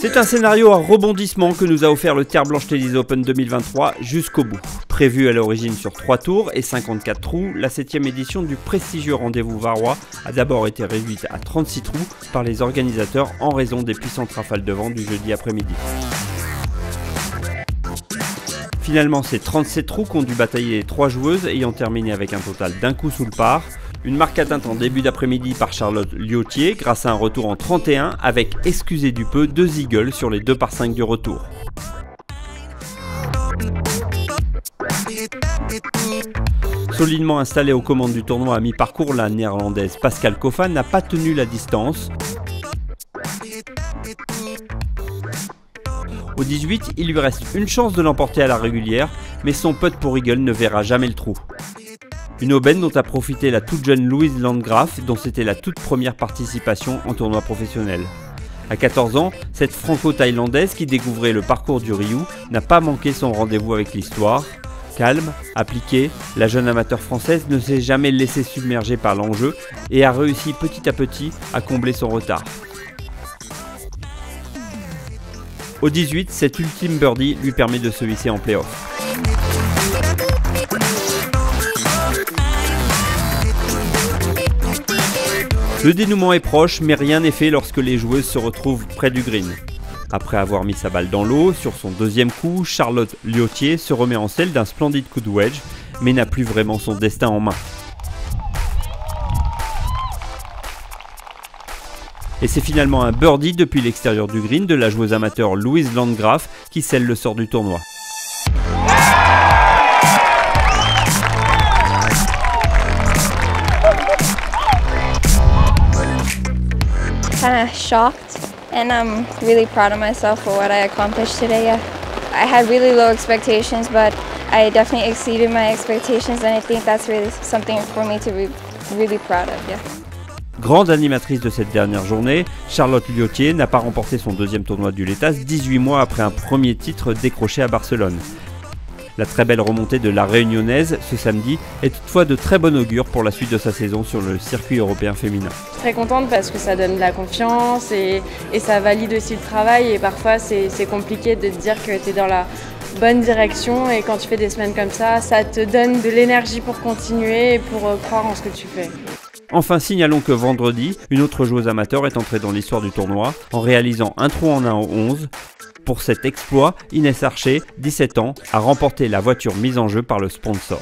C'est un scénario à rebondissement que nous a offert le Terre Blanche Tennis Open 2023 jusqu'au bout. Prévu à l'origine sur 3 tours et 54 trous, la 7e édition du prestigieux rendez-vous varois a d'abord été réduite à 36 trous par les organisateurs en raison des puissantes rafales de vent du jeudi après-midi. Finalement, c'est 37 trous qu'ont dû batailler les 3 joueuses ayant terminé avec un total d'un coup sous le par. Une marque atteinte en début d'après-midi par Charlotte Liotier grâce à un retour en 31 avec, excusez du peu, 2 eagles sur les 2 par 5 du retour. Solidement installée aux commandes du tournoi à mi-parcours, la néerlandaise Pascale Kofa n'a pas tenu la distance. Au 18, il lui reste une chance de l'emporter à la régulière, mais son putt pour eagle ne verra jamais le trou. Une aubaine dont a profité la toute jeune Louise Landgraf, dont c'était la toute première participation en tournoi professionnel. À 14 ans, cette franco-thaïlandaise qui découvrait le parcours du Ryu n'a pas manqué son rendez-vous avec l'histoire. Calme, appliquée, la jeune amateur française ne s'est jamais laissée submerger par l'enjeu et a réussi petit à petit à combler son retard. Au 18, cet ultime birdie lui permet de se hisser en play-off. Le dénouement est proche, mais rien n'est fait lorsque les joueuses se retrouvent près du green. Après avoir mis sa balle dans l'eau, sur son deuxième coup, Charlotte Liotier se remet en selle d'un splendide coup de wedge, mais n'a plus vraiment son destin en main. Et c'est finalement un birdie depuis l'extérieur du green de la joueuse amateur Louise Landgraf qui scelle le sort du tournoi. Kind of shocked, and I'm really proud of myself for what I accomplished today. Yeah. I had really low expectations, but I definitely exceeded my expectations, and I think that's really something for me to be really proud of. Yeah. Grande animatrice de cette dernière journée, Charlotte Liotier n'a pas remporté son deuxième tournoi du Létas 18 mois après un premier titre décroché à Barcelone. La très belle remontée de la Réunionnaise ce samedi est toutefois de très bon augure pour la suite de sa saison sur le circuit européen féminin. Je suis très contente parce que ça donne de la confiance et ça valide aussi le travail et parfois c'est compliqué de te dire que tu es dans la bonne direction et quand tu fais des semaines comme ça te donne de l'énergie pour continuer et pour croire en ce que tu fais. Enfin, signalons que vendredi, une autre joueuse amateur est entrée dans l'histoire du tournoi en réalisant un trou en 1 au 11. Pour cet exploit, Inès Archer, 17 ans, a remporté la voiture mise en jeu par le sponsor.